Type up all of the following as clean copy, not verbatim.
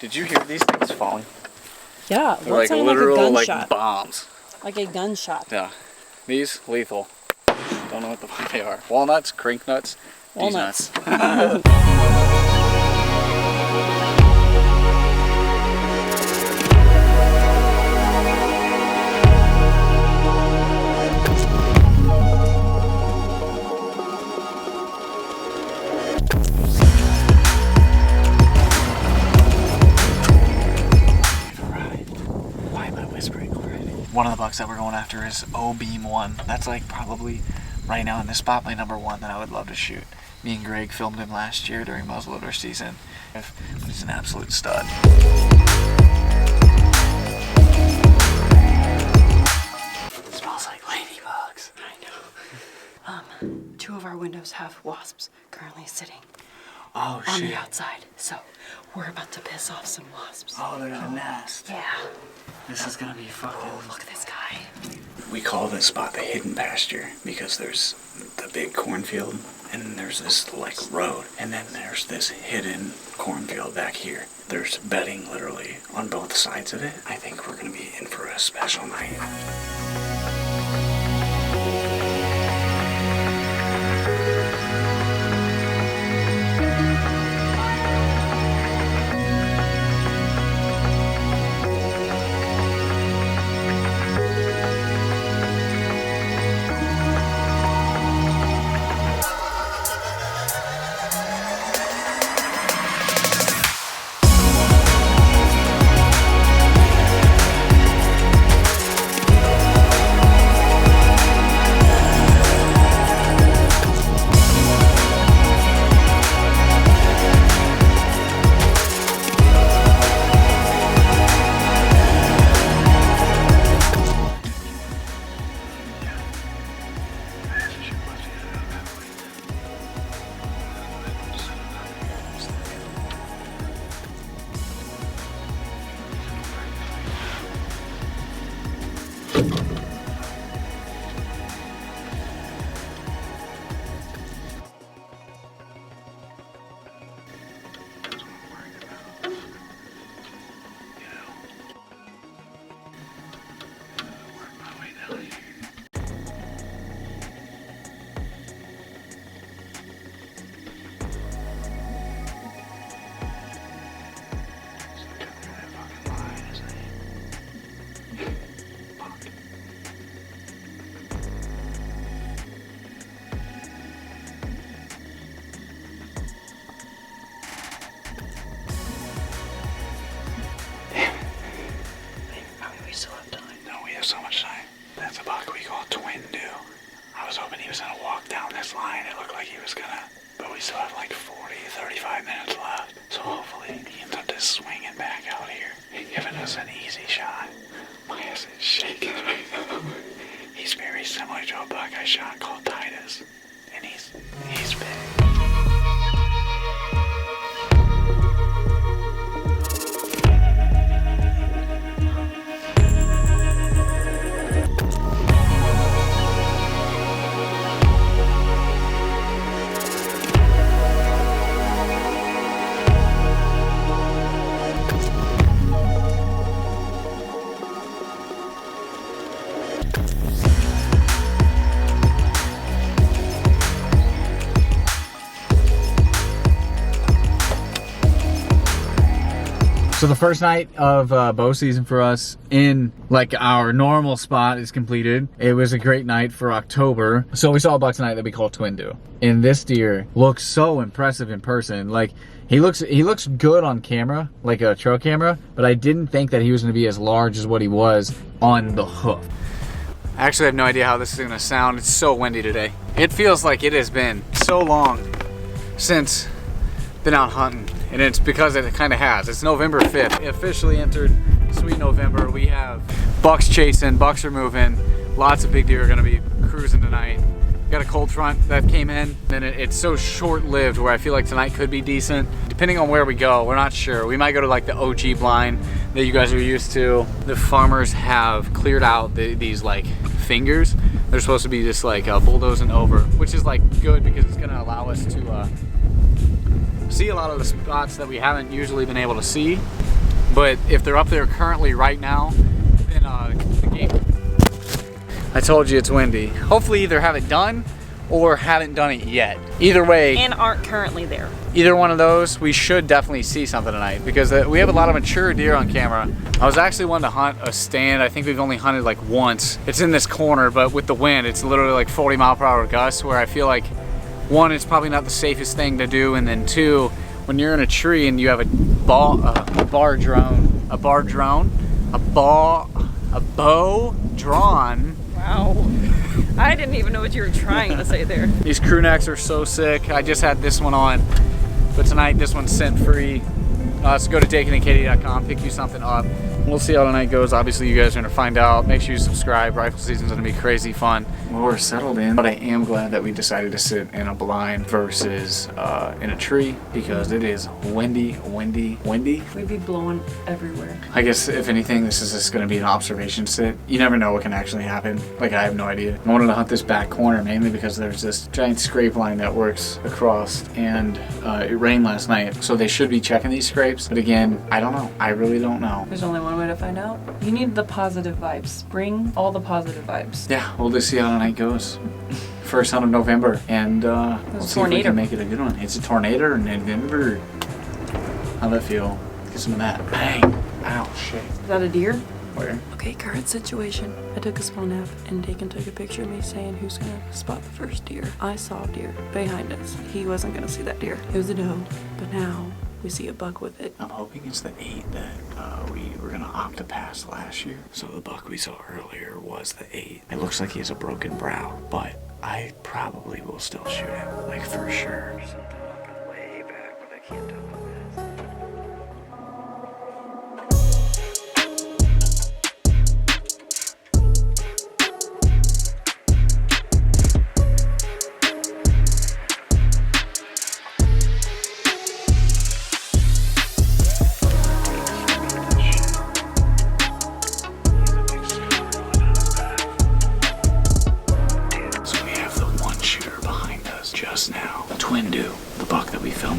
Did you hear these things falling? Yeah, they're like literal like bombs. Like a gunshot. Yeah. These lethal. Don't know what the fuck they are. Walnuts, crink nuts, Walnuts. These nuts. One of the bucks that we're going after is O-Beam 1. That's like probably right now in this spot my number one that I would love to shoot. Me and Greg filmed him last year during muzzleloader season. He's an absolute stud. It smells like ladybugs. I know. 2 of our windows have wasps currently sitting on the outside. So we're about to piss off some wasps. Oh, there's a nest. Yeah. This is gonna be fucking... Oh, look at this guy. We call this spot the hidden pasture because there's the big cornfield and then there's this like road and then there's this hidden cornfield back here. There's bedding literally on both sides of it. I think we're gonna be in for a special night. So much time. That's a buck we call Twin Dew. I was hoping he was gonna walk down this line. It looked like he was gonna, but we still have like 35 minutes left. So hopefully he ends up just swinging back out here and giving us an easy shot. My ass is shaking right now. He's very similar to a buck I shot called Titus, and he's big. So the first night of bow season for us in like our normal spot is completed. It was a great night for October. So we saw a buck tonight that we call Twin Dew. And this deer looks so impressive in person. Like he looks good on camera, like a trail camera, but I didn't think that he was gonna be as large as what he was on the hoof. I actually have no idea how this is gonna sound. It's so windy today. It feels like it has been so long since been out hunting. And it's because it kind of has. It's November 5th. We officially entered sweet November. We have bucks chasing, bucks are moving. Lots of big deer are gonna be cruising tonight. Got a cold front that came in, and it's so short-lived where I feel like tonight could be decent. Depending on where we go, we're not sure. We might go to like the OG blind that you guys are used to. The farmers have cleared out these like fingers. They're supposed to be just like bulldozing over, which is like good because it's gonna allow us to see a lot of the spots that we haven't usually been able to see. But if they're up there currently right now, then the game. I told you it's windy. Hopefully either have it done or haven't done it yet. Either way. And aren't currently there. Either one of those, we should definitely see something tonight because we have a lot of mature deer on camera. I was actually wanting to hunt a stand. I think we've only hunted like once. It's in this corner, but with the wind, it's literally like 40-mile-per-hour gusts where I feel like, one, it's probably not the safest thing to do, and then two, when you're in a tree and you have a bow drawn. Wow. I didn't even know what you were trying to say there. These crew necks are so sick. I just had this one on, but tonight this one's scent free. So go to dakeandkatie.com, pick you something up. We'll see how tonight goes. Obviously you guys are gonna find out. Make sure you subscribe. Rifle season's gonna be crazy fun. Well, we're settled in, but I am glad that we decided to sit in a blind versus in a tree because it is windy. We'd be blowing everywhere. I guess if anything, this is just gonna be an observation sit. You never know what can actually happen. Like, I have no idea. I wanted to hunt this back corner mainly because there's this giant scrape line that works across, and it rained last night, so they should be checking these scrapes. But again, I don't know. I really don't know. There's only one way to find out. You need the positive vibes. Bring all the positive vibes. Yeah, we'll just see how tonight goes. First hunt of November, and we'll see if we can make it a good one. It's a tornado in November. How'd that feel? Get some of that. Bang! Ow, shit. Is that a deer? Where? Okay, current situation. I took a small nap and Dakin took a picture of me saying who's gonna spot the first deer. I saw a deer behind us. He wasn't gonna see that deer. It was a doe, but now we see a buck with it. I'm hoping it's the 8 that we were gonna opt to pass last year. So the buck we saw earlier was the 8. It looks like he has a broken brow, but I probably will still shoot him, like for sure. Something way back, but I can't tell what it is.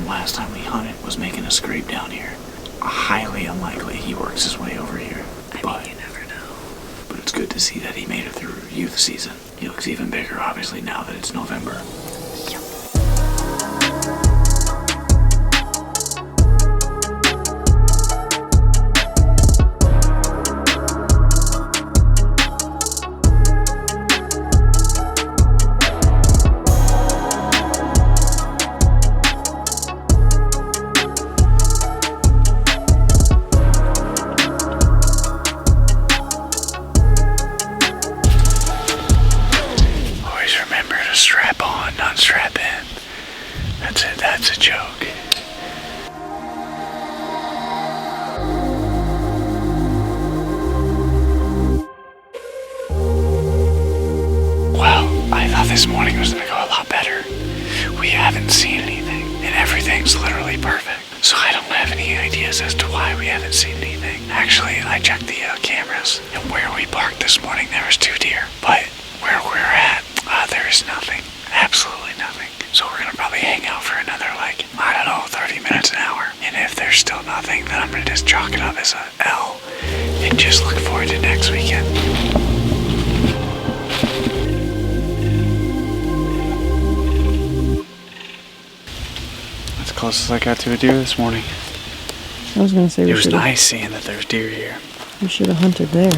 Last time we hunted was making a scrape down here. Highly unlikely he works his way over here. I mean, you never know. But it's good to see that he made it through youth season. He looks even bigger, obviously, now that it's November. Yep. That's a joke. Well, I thought this morning was gonna go a lot better. We haven't seen anything, and everything's literally perfect. So I don't have any ideas as to why we haven't seen anything. Actually, I checked the cameras, and where we parked this morning, there was 2 deer. But where we're at, there is nothing. Absolutely nothing. So we're gonna probably hang out for another, like, I don't know, 30 minutes, an hour. And if there's still nothing, then I'm gonna just chalk it up as a L and just look forward to next weekend. That's the closest I got to a deer this morning. I was gonna say it was nice seeing that there's deer here. We should have hunted there.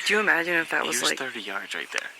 Could you imagine if that was Here's like 30 yards right there.